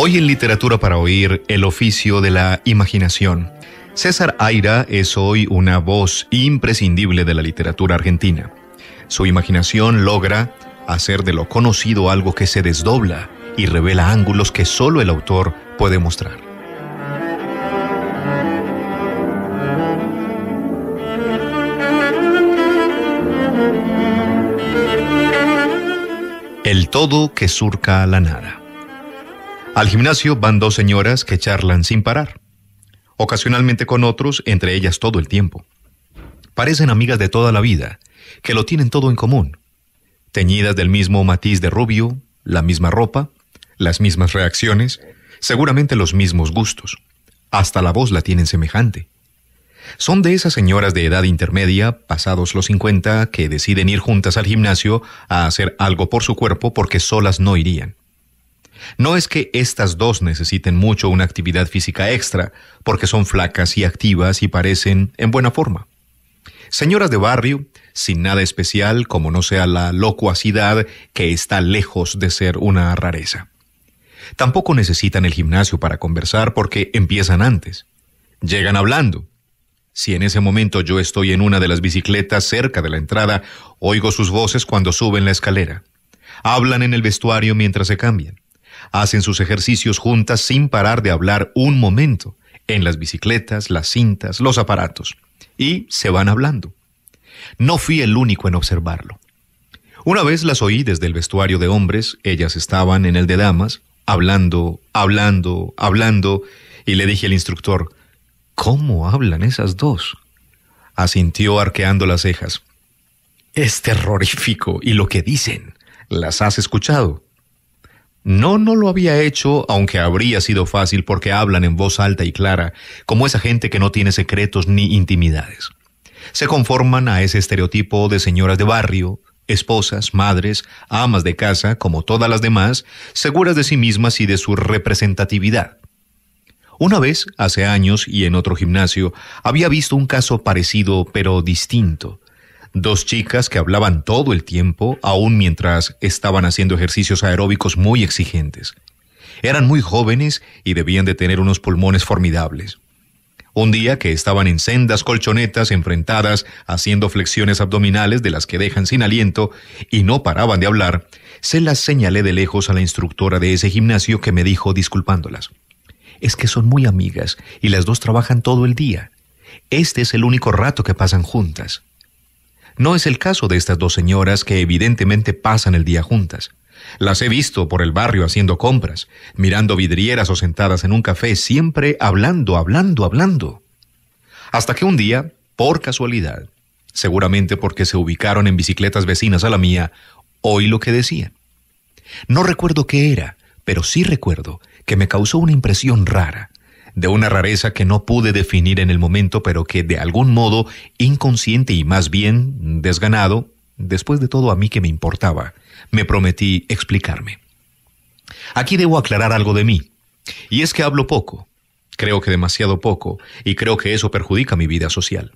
Hoy en Literatura para Oír, el oficio de la imaginación. César Aira es hoy una voz imprescindible de la literatura argentina. Su imaginación logra hacer de lo conocido algo que se desdobla y revela ángulos que solo el autor puede mostrar. El todo que surca la nada. Al gimnasio van dos señoras que charlan sin parar, ocasionalmente con otros, entre ellas todo el tiempo. Parecen amigas de toda la vida, que lo tienen todo en común. Teñidas del mismo matiz de rubio, la misma ropa, las mismas reacciones, seguramente los mismos gustos. Hasta la voz la tienen semejante. Son de esas señoras de edad intermedia, pasados los 50, que deciden ir juntas al gimnasio a hacer algo por su cuerpo porque solas no irían. No es que estas dos necesiten mucho una actividad física extra, porque son flacas y activas y parecen en buena forma. Señoras de barrio, sin nada especial, como no sea la locuacidad que está lejos de ser una rareza. Tampoco necesitan el gimnasio para conversar porque empiezan antes. Llegan hablando. Si en ese momento yo estoy en una de las bicicletas cerca de la entrada, oigo sus voces cuando suben la escalera. Hablan en el vestuario mientras se cambian. Hacen sus ejercicios juntas sin parar de hablar un momento, en las bicicletas, las cintas, los aparatos. Y se van hablando. No fui el único en observarlo. Una vez las oí desde el vestuario de hombres, ellas estaban en el de damas, hablando, y le dije al instructor, ¿cómo hablan esas dos? Asintió arqueando las cejas. Es terrorífico, y lo que dicen, ¿las has escuchado? No lo había hecho, aunque habría sido fácil porque hablan en voz alta y clara, como esa gente que no tiene secretos ni intimidades. Se conforman a ese estereotipo de señoras de barrio, esposas, madres, amas de casa, como todas las demás, seguras de sí mismas y de su representatividad. Una vez, hace años y en otro gimnasio, había visto un caso parecido pero distinto. Dos chicas que hablaban todo el tiempo, aun mientras estaban haciendo ejercicios aeróbicos muy exigentes. Eran muy jóvenes y debían de tener unos pulmones formidables. Un día que estaban en sendas colchonetas enfrentadas haciendo flexiones abdominales de las que dejan sin aliento y no paraban de hablar, se las señalé de lejos a la instructora de ese gimnasio que me dijo disculpándolas. Es que son muy amigas y las dos trabajan todo el día. Este es el único rato que pasan juntas. No es el caso de estas dos señoras que evidentemente pasan el día juntas. Las he visto por el barrio haciendo compras, mirando vidrieras o sentadas en un café, siempre hablando. Hasta que un día, por casualidad, seguramente porque se ubicaron en bicicletas vecinas a la mía, oí lo que decían. No recuerdo qué era, pero sí recuerdo que me causó una impresión rara, de una rareza que no pude definir en el momento, pero que de algún modo, inconsciente y más bien desganado, después de todo a mí que me importaba, me prometí explicarme. Aquí debo aclarar algo de mí, y es que hablo poco, creo que demasiado poco, y creo que eso perjudica mi vida social.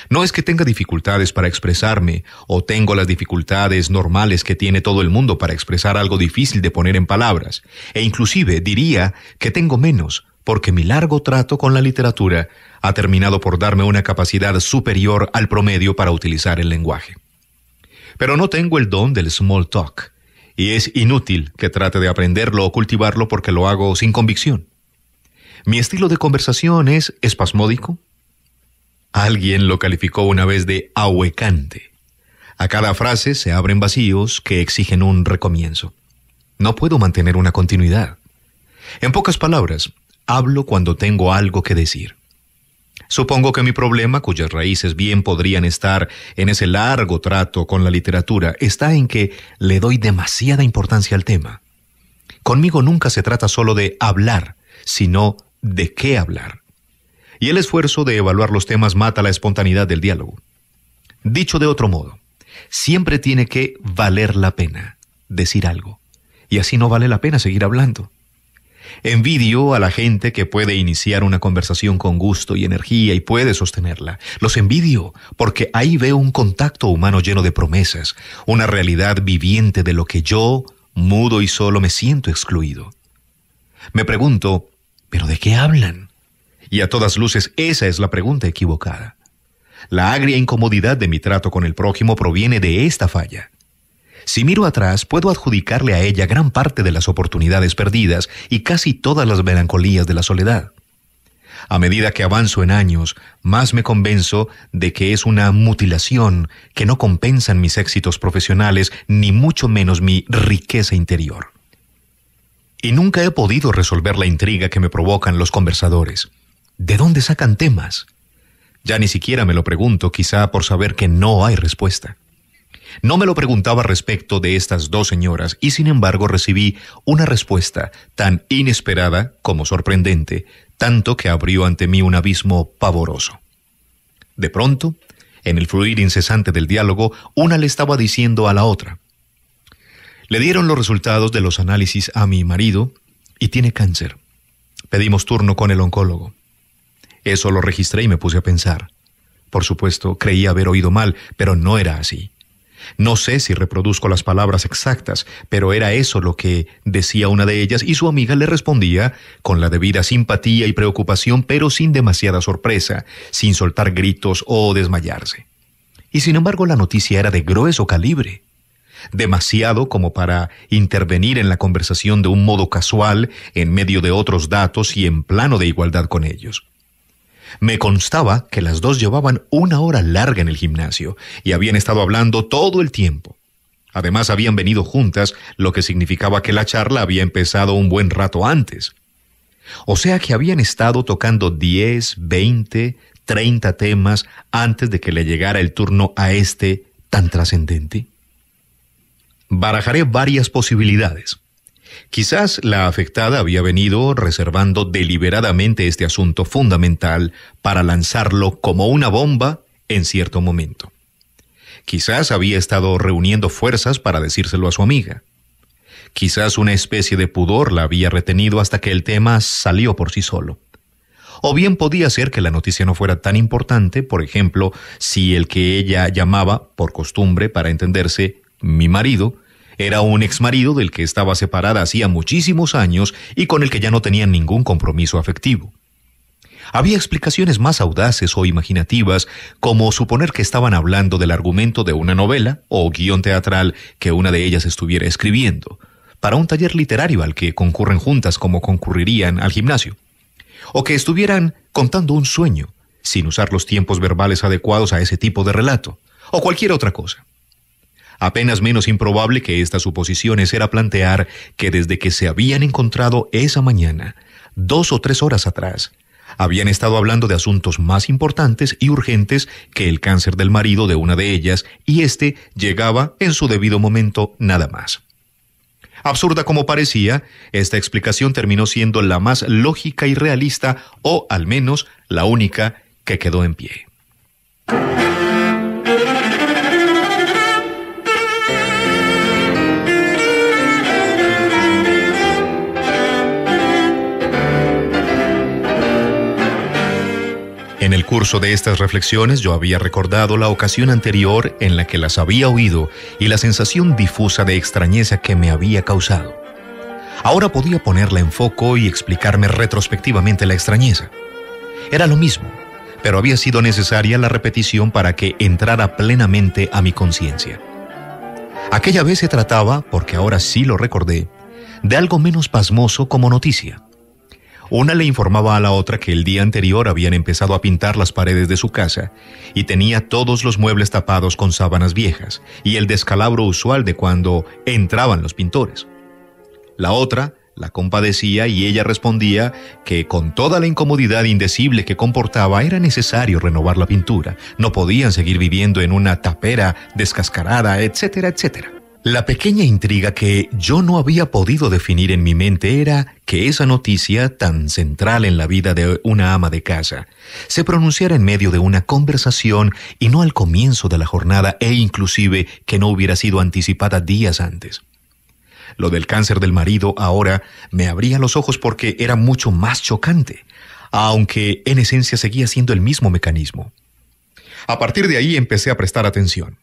No es que tenga dificultades para expresarme, o tengo las dificultades normales que tiene todo el mundo para expresar algo difícil de poner en palabras, e inclusive diría que tengo menos, porque mi largo trato con la literatura ha terminado por darme una capacidad superior al promedio para utilizar el lenguaje. Pero no tengo el don del small talk, y es inútil que trate de aprenderlo o cultivarlo porque lo hago sin convicción. Mi estilo de conversación es espasmódico. Alguien lo calificó una vez de ahuecante. A cada frase se abren vacíos que exigen un recomienzo. No puedo mantener una continuidad. En pocas palabras, hablo cuando tengo algo que decir. Supongo que mi problema, cuyas raíces bien podrían estar en ese largo trato con la literatura, está en que le doy demasiada importancia al tema. Conmigo nunca se trata solo de hablar, sino de qué hablar. Y el esfuerzo de evaluar los temas mata la espontaneidad del diálogo. Dicho de otro modo, siempre tiene que valer la pena decir algo, y así no vale la pena seguir hablando. Envidio a la gente que puede iniciar una conversación con gusto y energía y puede sostenerla. Los envidio porque ahí veo un contacto humano lleno de promesas, una realidad viviente de lo que yo, mudo y solo, me siento excluido. Me pregunto, ¿pero de qué hablan? Y a todas luces esa es la pregunta equivocada. La agria incomodidad de mi trato con el prójimo proviene de esta falla. Si miro atrás, puedo adjudicarle a ella gran parte de las oportunidades perdidas y casi todas las melancolías de la soledad. A medida que avanzo en años, más me convenzo de que es una mutilación que no compensan mis éxitos profesionales, ni mucho menos mi riqueza interior. Y nunca he podido resolver la intriga que me provocan los conversadores. ¿De dónde sacan temas? Ya ni siquiera me lo pregunto, quizá por saber que no hay respuesta. No me lo preguntaba respecto de estas dos señoras y sin embargo recibí una respuesta tan inesperada como sorprendente, tanto que abrió ante mí un abismo pavoroso. De pronto, en el fluir incesante del diálogo, una le estaba diciendo a la otra: le dieron los resultados de los análisis a mi marido y tiene cáncer. Pedimos turno con el oncólogo. Eso lo registré y me puse a pensar. Por supuesto, creí haber oído mal, pero no era así. No sé si reproduzco las palabras exactas, pero era eso lo que decía una de ellas y su amiga le respondía con la debida simpatía y preocupación, pero sin demasiada sorpresa, sin soltar gritos o desmayarse. Y sin embargo la noticia era de grueso calibre. Demasiado como para intervenir en la conversación de un modo casual, en medio de otros datos y en plano de igualdad con ellos. Me constaba que las dos llevaban una hora larga en el gimnasio y habían estado hablando todo el tiempo. Además habían venido juntas, lo que significaba que la charla había empezado un buen rato antes. O sea que habían estado tocando 10, 20, 30 temas antes de que le llegara el turno a este tan trascendente. Barajaré varias posibilidades. Quizás la afectada había venido reservando deliberadamente este asunto fundamental para lanzarlo como una bomba en cierto momento. Quizás había estado reuniendo fuerzas para decírselo a su amiga. Quizás una especie de pudor la había retenido hasta que el tema salió por sí solo. O bien podía ser que la noticia no fuera tan importante, por ejemplo, si el que ella llamaba, por costumbre, para entenderse, mi marido, era un exmarido del que estaba separada hacía muchísimos años y con el que ya no tenían ningún compromiso afectivo. Había explicaciones más audaces o imaginativas, como suponer que estaban hablando del argumento de una novela o guión teatral que una de ellas estuviera escribiendo, para un taller literario al que concurren juntas como concurrirían al gimnasio, o que estuvieran contando un sueño, sin usar los tiempos verbales adecuados a ese tipo de relato, o cualquier otra cosa. Apenas menos improbable que estas suposiciones era plantear que desde que se habían encontrado esa mañana, 2 o 3 horas atrás, habían estado hablando de asuntos más importantes y urgentes que el cáncer del marido de una de ellas, y este llegaba en su debido momento nada más. Absurda como parecía, esta explicación terminó siendo la más lógica y realista, o al menos la única que quedó en pie. En el curso de estas reflexiones yo había recordado la ocasión anterior en la que las había oído y la sensación difusa de extrañeza que me había causado. Ahora podía ponerla en foco y explicarme retrospectivamente la extrañeza. Era lo mismo, pero había sido necesaria la repetición para que entrara plenamente a mi conciencia. Aquella vez se trataba, porque ahora sí lo recordé, de algo menos pasmoso como noticia. Una le informaba a la otra que el día anterior habían empezado a pintar las paredes de su casa y tenía todos los muebles tapados con sábanas viejas y el descalabro usual de cuando entraban los pintores. La otra la compadecía y ella respondía que con toda la incomodidad indecible que comportaba era necesario renovar la pintura, no podían seguir viviendo en una tapera descascarada, etcétera, etcétera. La pequeña intriga que yo no había podido definir en mi mente era que esa noticia, tan central en la vida de una ama de casa, se pronunciara en medio de una conversación y no al comienzo de la jornada, e inclusive que no hubiera sido anticipada días antes. Lo del cáncer del marido ahora me abría los ojos porque era mucho más chocante, aunque en esencia seguía siendo el mismo mecanismo. A partir de ahí empecé a prestar atención.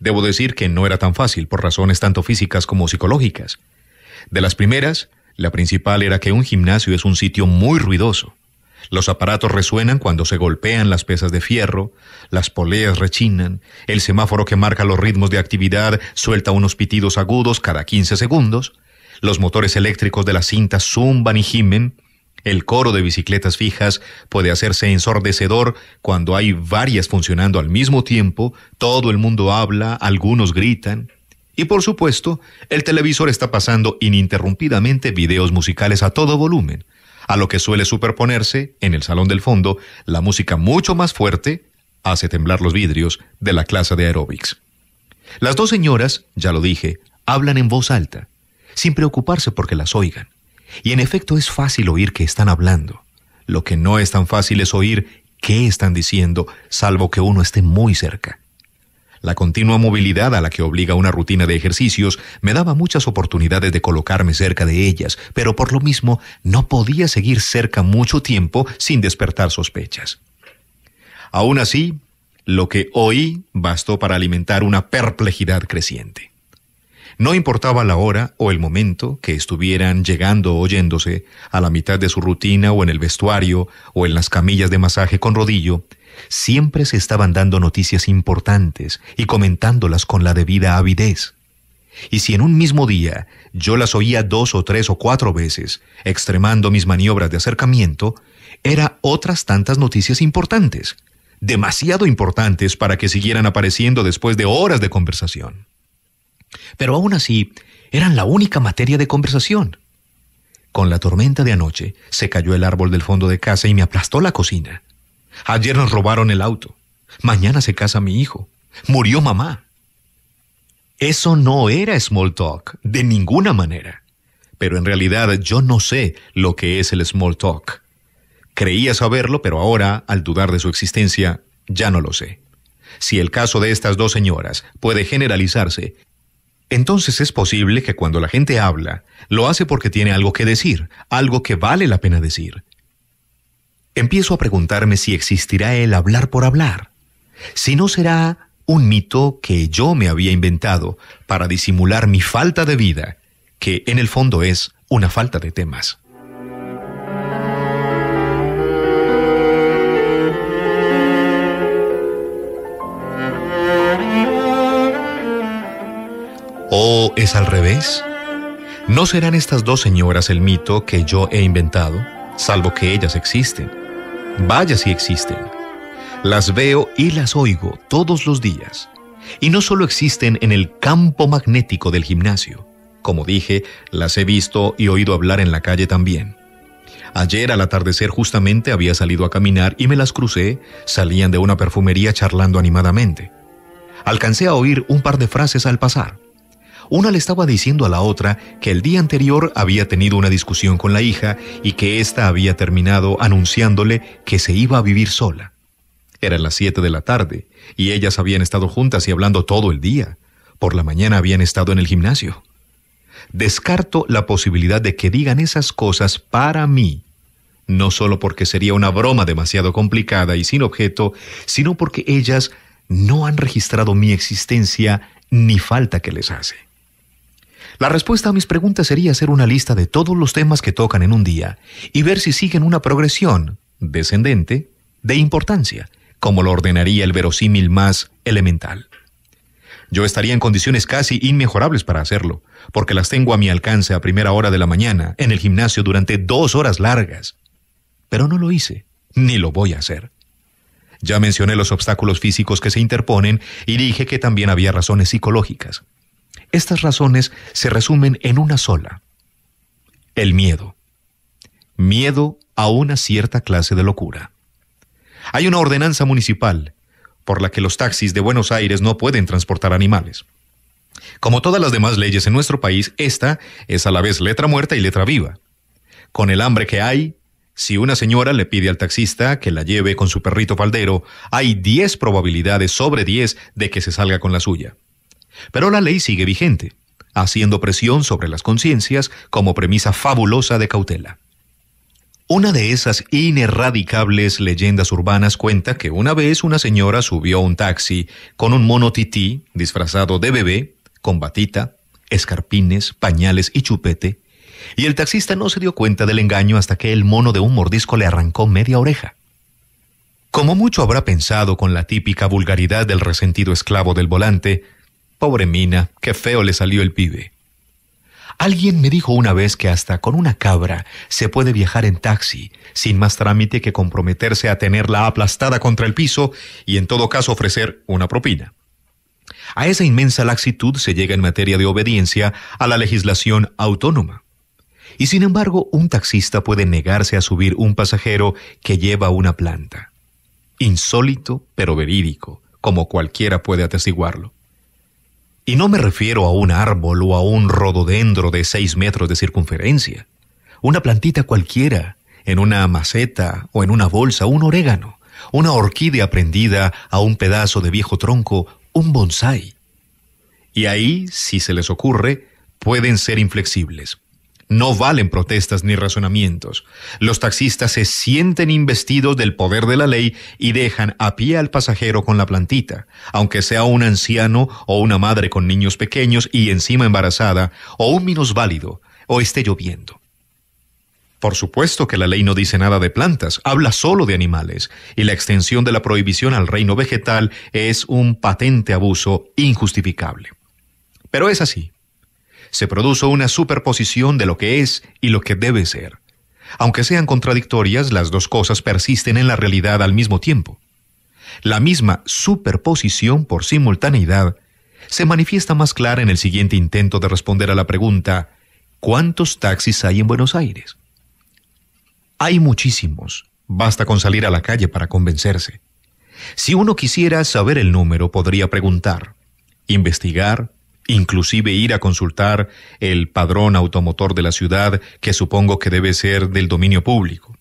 Debo decir que no era tan fácil por razones tanto físicas como psicológicas. De las primeras, La principal era que un gimnasio es un sitio muy ruidoso. Los aparatos resuenan cuando se golpean las pesas de fierro, las poleas rechinan, el semáforo que marca los ritmos de actividad suelta unos pitidos agudos cada 15 segundos, los motores eléctricos de las cintas zumban y gimen, el coro de bicicletas fijas puede hacerse ensordecedor cuando hay varias funcionando al mismo tiempo, todo el mundo habla, algunos gritan. Y por supuesto, el televisor está pasando ininterrumpidamente videos musicales a todo volumen, a lo que suele superponerse, en el salón del fondo, la música mucho más fuerte, hace temblar los vidrios, de la clase de aeróbics. Las dos señoras, ya lo dije, hablan en voz alta, sin preocuparse porque las oigan. Y en efecto es fácil oír que están hablando. Lo que no es tan fácil es oír qué están diciendo, salvo que uno esté muy cerca. La continua movilidad a la que obliga una rutina de ejercicios me daba muchas oportunidades de colocarme cerca de ellas, pero por lo mismo no podía seguir cerca mucho tiempo sin despertar sospechas. Aún así, lo que oí bastó para alimentar una perplejidad creciente. No importaba la hora o el momento que estuvieran llegando o oyéndose, a la mitad de su rutina o en el vestuario o en las camillas de masaje con rodillo, siempre se estaban dando noticias importantes y comentándolas con la debida avidez. Y si en un mismo día yo las oía 2 o 3 o 4 veces, extremando mis maniobras de acercamiento, era otras tantas noticias importantes, demasiado importantes para que siguieran apareciendo después de horas de conversación. Pero aún así, eran la única materia de conversación. Con la tormenta de anoche, se cayó el árbol del fondo de casa y me aplastó la cocina. Ayer nos robaron el auto. Mañana se casa mi hijo. Murió mamá. Eso no era small talk, de ninguna manera. Pero en realidad yo no sé lo que es el small talk. Creía saberlo, pero ahora, al dudar de su existencia, ya no lo sé. Si el caso de estas dos señoras puede generalizarse, entonces es posible que cuando la gente habla, lo hace porque tiene algo que decir, algo que vale la pena decir. Empiezo a preguntarme si existirá el hablar por hablar, si no será un mito que yo me había inventado para disimular mi falta de vida, que en el fondo es una falta de temas. ¿O es al revés? ¿No serán estas dos señoras el mito que yo he inventado, salvo que ellas existen? Vaya si existen. Las veo y las oigo todos los días. Y no solo existen en el campo magnético del gimnasio. Como dije, las he visto y oído hablar en la calle también. Ayer al atardecer justamente había salido a caminar y me las crucé, salían de una perfumería charlando animadamente. Alcancé a oír un par de frases al pasar. Una le estaba diciendo a la otra que el día anterior había tenido una discusión con la hija y que ésta había terminado anunciándole que se iba a vivir sola. Eran las 7 de la tarde y ellas habían estado juntas y hablando todo el día. Por la mañana habían estado en el gimnasio. Descarto la posibilidad de que digan esas cosas para mí, no solo porque sería una broma demasiado complicada y sin objeto, sino porque ellas no han registrado mi existencia ni falta que les hace. La respuesta a mis preguntas sería hacer una lista de todos los temas que tocan en un día y ver si siguen una progresión descendente de importancia, como lo ordenaría el verosímil más elemental. Yo estaría en condiciones casi inmejorables para hacerlo, porque las tengo a mi alcance a primera hora de la mañana en el gimnasio durante 2 horas largas. Pero no lo hice, ni lo voy a hacer. Ya mencioné los obstáculos físicos que se interponen y dije que también había razones psicológicas. Estas razones se resumen en una sola: el miedo. Miedo a una cierta clase de locura. Hay una ordenanza municipal por la que los taxis de Buenos Aires no pueden transportar animales. Como todas las demás leyes en nuestro país, esta es a la vez letra muerta y letra viva. Con el hambre que hay, si una señora le pide al taxista que la lleve con su perrito faldero, hay 10 probabilidades sobre 10 de que se salga con la suya. Pero la ley sigue vigente, haciendo presión sobre las conciencias como premisa fabulosa de cautela. Una de esas inerradicables leyendas urbanas cuenta que una vez una señora subió a un taxi con un mono tití disfrazado de bebé, con batita, escarpines, pañales y chupete, Y el taxista no se dio cuenta del engaño hasta que el mono de un mordisco le arrancó media oreja. Como mucho habrá pensado con la típica vulgaridad del resentido esclavo del volante, pobre mina, qué feo le salió el pibe. Alguien me dijo una vez que hasta con una cabra se puede viajar en taxi, sin más trámite que comprometerse a tenerla aplastada contra el piso y en todo caso ofrecer una propina. A esa inmensa laxitud se llega en materia de obediencia a la legislación autónoma. Y sin embargo, un taxista puede negarse a subir un pasajero que lleva una planta. Insólito, pero verídico, como cualquiera puede atestiguarlo. Y no me refiero a un árbol o a un rododendro de 6 metros de circunferencia. Una plantita cualquiera, en una maceta o en una bolsa, un orégano, una orquídea prendida a un pedazo de viejo tronco, un bonsái. Y ahí, si se les ocurre, pueden ser inflexibles. No valen protestas ni razonamientos. Los taxistas se sienten investidos del poder de la ley y dejan a pie al pasajero con la plantita, aunque sea un anciano o una madre con niños pequeños y encima embarazada, o un minusválido, o esté lloviendo. Por supuesto que la ley no dice nada de plantas, habla solo de animales, y la extensión de la prohibición al reino vegetal es un patente abuso injustificable. Pero es así. Se produce una superposición de lo que es y lo que debe ser. Aunque sean contradictorias, las dos cosas persisten en la realidad al mismo tiempo. La misma superposición por simultaneidad se manifiesta más clara en el siguiente intento de responder a la pregunta: ¿cuántos taxis hay en Buenos Aires? Hay muchísimos. Basta con salir a la calle para convencerse. Si uno quisiera saber el número, podría preguntar, investigar, inclusive ir a consultar el padrón automotor de la ciudad, que supongo que debe ser del dominio público.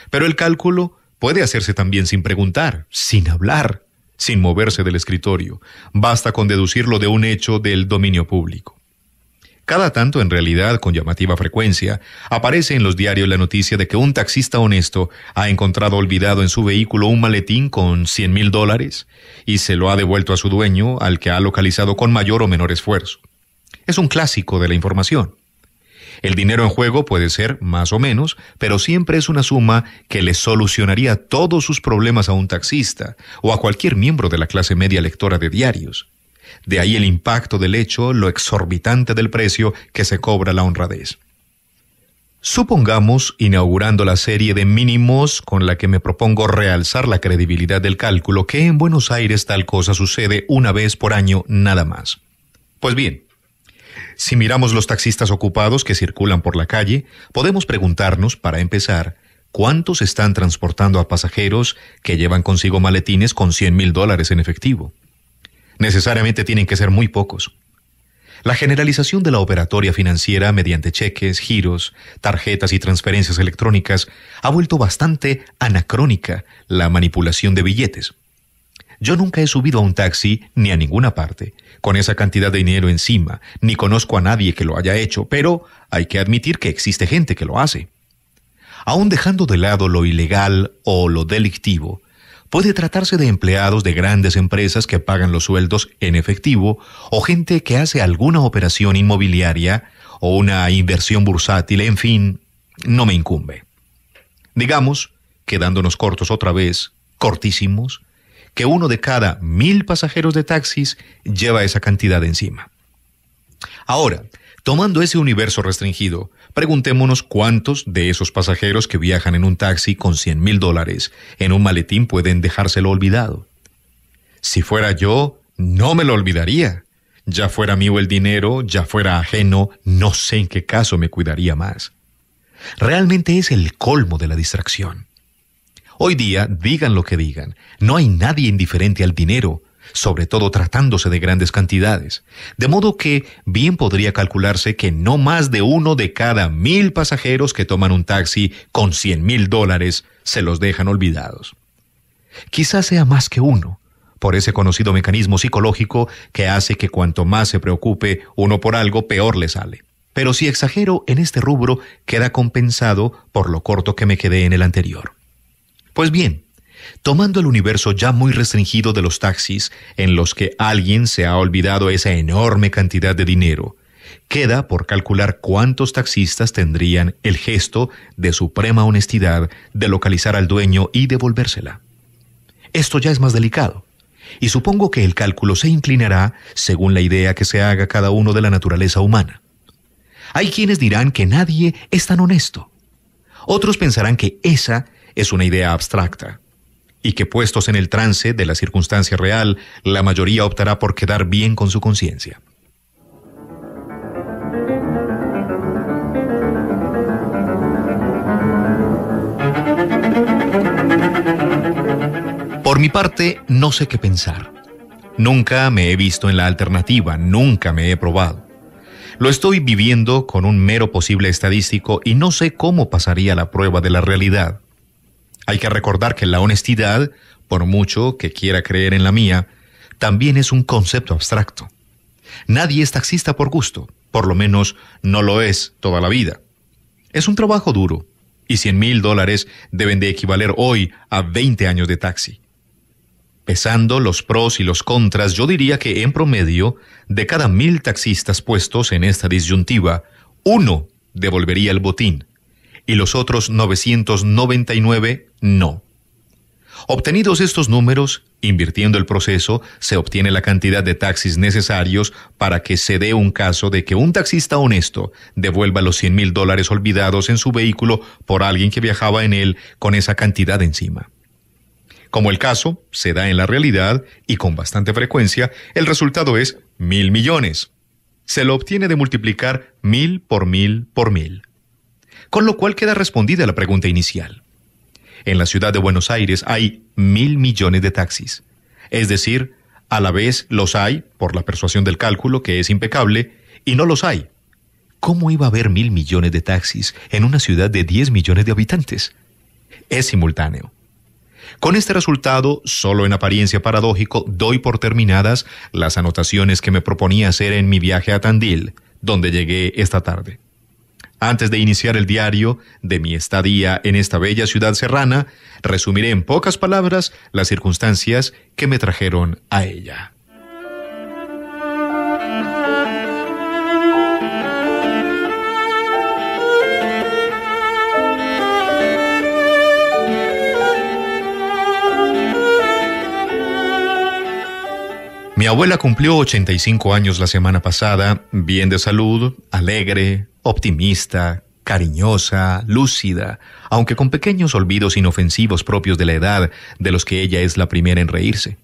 Pero el cálculo puede hacerse también sin preguntar, sin hablar, sin moverse del escritorio. Basta con deducirlo de un hecho del dominio público. Cada tanto, en realidad, con llamativa frecuencia, aparece en los diarios la noticia de que un taxista honesto ha encontrado olvidado en su vehículo un maletín con $100,000 y se lo ha devuelto a su dueño, al que ha localizado con mayor o menor esfuerzo. Es un clásico de la información. El dinero en juego puede ser más o menos, pero siempre es una suma que le solucionaría todos sus problemas a un taxista o a cualquier miembro de la clase media lectora de diarios. De ahí el impacto del hecho, lo exorbitante del precio que se cobra la honradez. Supongamos, inaugurando la serie de mínimos con la que me propongo realzar la credibilidad del cálculo, que en Buenos Aires tal cosa sucede una vez por año nada más. Pues bien, si miramos los taxistas ocupados que circulan por la calle, podemos preguntarnos, para empezar, ¿cuántos están transportando a pasajeros que llevan consigo maletines con $100,000 en efectivo? Necesariamente tienen que ser muy pocos. La generalización de la operatoria financiera mediante cheques, giros, tarjetas y transferencias electrónicas ha vuelto bastante anacrónica la manipulación de billetes. Yo nunca he subido a un taxi ni a ninguna parte con esa cantidad de dinero encima, ni conozco a nadie que lo haya hecho, pero hay que admitir que existe gente que lo hace. Aún dejando de lado lo ilegal o lo delictivo, puede tratarse de empleados de grandes empresas que pagan los sueldos en efectivo o gente que hace alguna operación inmobiliaria o una inversión bursátil, en fin, no me incumbe. Digamos, quedándonos cortos otra vez, cortísimos, que 1 de cada 1,000 pasajeros de taxis lleva esa cantidad encima. Ahora, tomando ese universo restringido, preguntémonos cuántos de esos pasajeros que viajan en un taxi con $100,000 en un maletín pueden dejárselo olvidado. Si fuera yo, no me lo olvidaría. Ya fuera mío el dinero, ya fuera ajeno, no sé en qué caso me cuidaría más. Realmente es el colmo de la distracción. Hoy día, digan lo que digan, no hay nadie indiferente al dinero, sobre todo tratándose de grandes cantidades, de modo que bien podría calcularse que no más de 1 de cada 1,000 pasajeros que toman un taxi con $100,000 se los dejan olvidados. Quizás sea más que uno, por ese conocido mecanismo psicológico que hace que cuanto más se preocupe uno por algo, peor le sale. Pero si exagero en este rubro, queda compensado por lo corto que me quedé en el anterior. Pues bien, tomando el universo ya muy restringido de los taxis, en los que alguien se ha olvidado esa enorme cantidad de dinero, Queda por calcular cuántos taxistas tendrían el gesto de suprema honestidad de localizar al dueño y devolvérsela. Esto ya es más delicado, y supongo que el cálculo se inclinará según la idea que se haga cada uno de la naturaleza humana. Hay quienes dirán que nadie es tan honesto. Otros pensarán que esa es una idea abstracta, y que puestos en el trance de la circunstancia real, la mayoría optará por quedar bien con su conciencia. Por mi parte, no sé qué pensar. Nunca me he visto en la alternativa, nunca me he probado. Lo estoy viviendo con un mero posible estadístico y no sé cómo pasaría la prueba de la realidad. Hay que recordar que la honestidad, por mucho que quiera creer en la mía, también es un concepto abstracto. Nadie es taxista por gusto, por lo menos no lo es toda la vida. Es un trabajo duro, y $100,000 deben de equivaler hoy a 20 años de taxi. Pesando los pros y los contras, yo diría que en promedio, de cada 1,000 taxistas puestos en esta disyuntiva, 1 devolvería el botín y los otros 999 no. Obtenidos estos números, invirtiendo el proceso, se obtiene la cantidad de taxis necesarios para que se dé un caso de que un taxista honesto devuelva los $100,000 olvidados en su vehículo por alguien que viajaba en él con esa cantidad encima. Como el caso se da en la realidad, y con bastante frecuencia, el resultado es 1,000 millones. Se lo obtiene de multiplicar 1,000 por 1,000 por 1,000. Con lo cual queda respondida la pregunta inicial. En la ciudad de Buenos Aires hay 1,000 millones de taxis. Es decir, a la vez los hay, por la persuasión del cálculo, que es impecable, y no los hay. ¿Cómo iba a haber 1,000 millones de taxis en una ciudad de 10 millones de habitantes? Es simultáneo. Con este resultado, solo en apariencia paradójico, doy por terminadas las anotaciones que me proponía hacer en mi viaje a Tandil, donde llegué esta tarde. Antes de iniciar el diario de mi estadía en esta bella ciudad serrana, resumiré en pocas palabras las circunstancias que me trajeron a ella. Mi abuela cumplió 85 años la semana pasada, bien de salud, alegre, optimista, cariñosa, lúcida, aunque con pequeños olvidos inofensivos propios de la edad, de los que ella es la primera en reírse.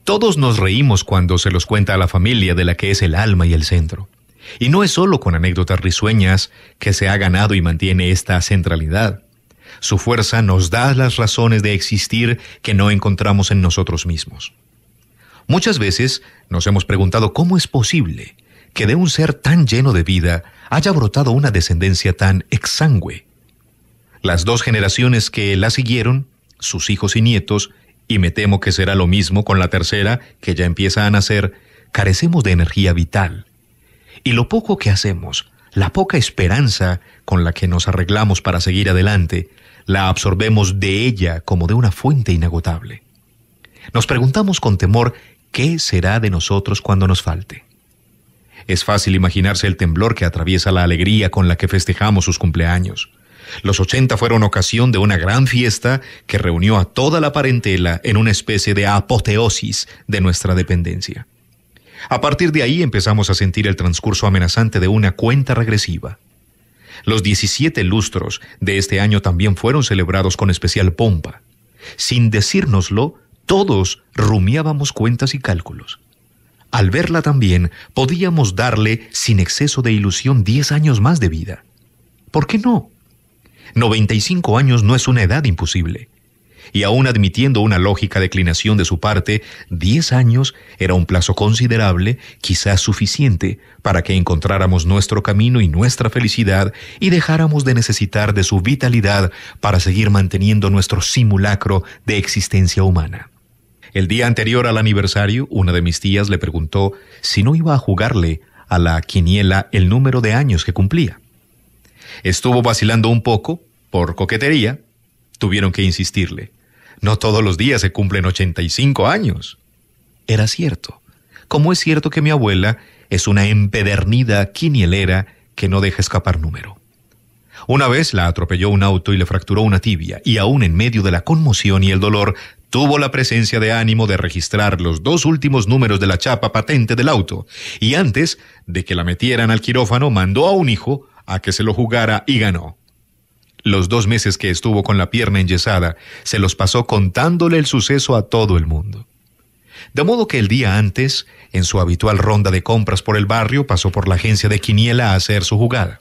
Todos nos reímos cuando se los cuenta a la familia de la que es el alma y el centro. Y no es solo con anécdotas risueñas que se ha ganado y mantiene esta centralidad. Su fuerza nos da las razones de existir que no encontramos en nosotros mismos. Muchas veces nos hemos preguntado cómo es posible que de un ser tan lleno de vida haya brotado una descendencia tan exangüe. Las 2 generaciones que la siguieron, sus hijos y nietos, y me temo que será lo mismo con la tercera, que ya empieza a nacer, carecemos de energía vital. Y lo poco que hacemos, la poca esperanza con la que nos arreglamos para seguir adelante, la absorbemos de ella como de una fuente inagotable. Nos preguntamos con temor qué será de nosotros cuando nos falte. Es fácil imaginarse el temblor que atraviesa la alegría con la que festejamos sus cumpleaños. Los 80 fueron ocasión de una gran fiesta que reunió a toda la parentela en una especie de apoteosis de nuestra dependencia. A partir de ahí empezamos a sentir el transcurso amenazante de una cuenta regresiva. Los 17 lustros de este año también fueron celebrados con especial pompa. Sin decírnoslo, todos rumiábamos cuentas y cálculos. Al verla también, podíamos darle, sin exceso de ilusión, 10 años más de vida. ¿Por qué no? 95 años no es una edad imposible. Y aún admitiendo una lógica declinación de su parte, 10 años era un plazo considerable, quizás suficiente, para que encontráramos nuestro camino y nuestra felicidad y dejáramos de necesitar de su vitalidad para seguir manteniendo nuestro simulacro de existencia humana. El día anterior al aniversario, una de mis tías le preguntó si no iba a jugarle a la quiniela el número de años que cumplía. Estuvo vacilando un poco, por coquetería. Tuvieron que insistirle. No todos los días se cumplen 85 años. Era cierto, como es cierto que mi abuela es una empedernida quinielera que no deja escapar número. Una vez la atropelló un auto y le fracturó una tibia, y aún en medio de la conmoción y el dolor, tuvo la presencia de ánimo de registrar los 2 últimos números de la chapa patente del auto, y antes de que la metieran al quirófano, mandó a un hijo a que se lo jugara y ganó. Los 2 meses que estuvo con la pierna enyesada, se los pasó contándole el suceso a todo el mundo. De modo que el día antes, en su habitual ronda de compras por el barrio, pasó por la agencia de quiniela a hacer su jugada.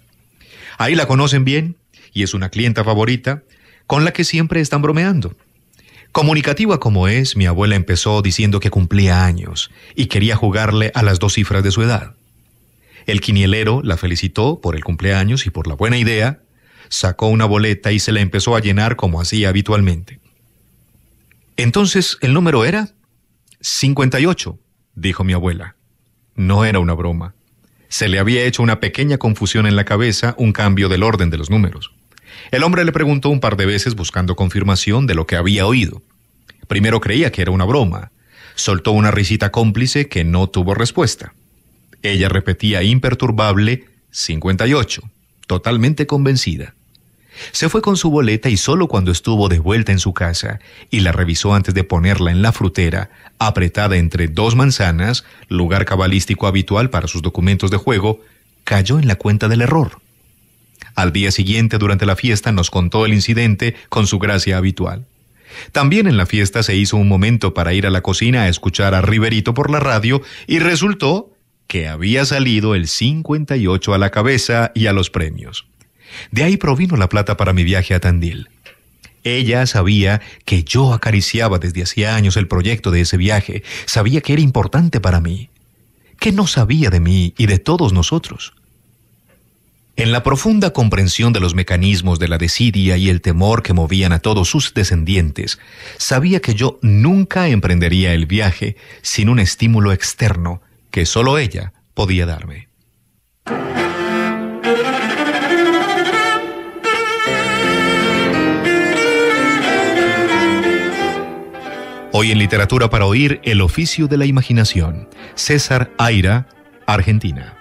Ahí la conocen bien y es una clienta favorita con la que siempre están bromeando. Comunicativa como es, mi abuela empezó diciendo que cumplía años y quería jugarle a las 2 cifras de su edad. El quinielero la felicitó por el cumpleaños y por la buena idea, sacó una boleta y se la empezó a llenar como hacía habitualmente. Entonces, ¿el número era? 58, dijo mi abuela. No era una broma. Se le había hecho una pequeña confusión en la cabeza, un cambio del orden de los números. El hombre le preguntó un par de veces buscando confirmación de lo que había oído. Primero creía que era una broma. Soltó una risita cómplice que no tuvo respuesta. Ella repetía imperturbable 58, totalmente convencida. Se fue con su boleta y solo cuando estuvo de vuelta en su casa y la revisó antes de ponerla en la frutera, apretada entre 2 manzanas, lugar cabalístico habitual para sus documentos de juego, cayó en la cuenta del error. Al día siguiente, durante la fiesta, nos contó el incidente con su gracia habitual. También en la fiesta se hizo un momento para ir a la cocina a escuchar a Riverito por la radio y resultó que había salido el 58 a la cabeza y a los premios. De ahí provino la plata para mi viaje a Tandil. Ella sabía que yo acariciaba desde hacía años el proyecto de ese viaje, sabía que era importante para mí. ¿Qué no sabía de mí y de todos nosotros? En la profunda comprensión de los mecanismos de la desidia y el temor que movían a todos sus descendientes, sabía que yo nunca emprendería el viaje sin un estímulo externo que solo ella podía darme. Hoy en Literatura para Oír, El oficio de la imaginación. César Aira, Argentina.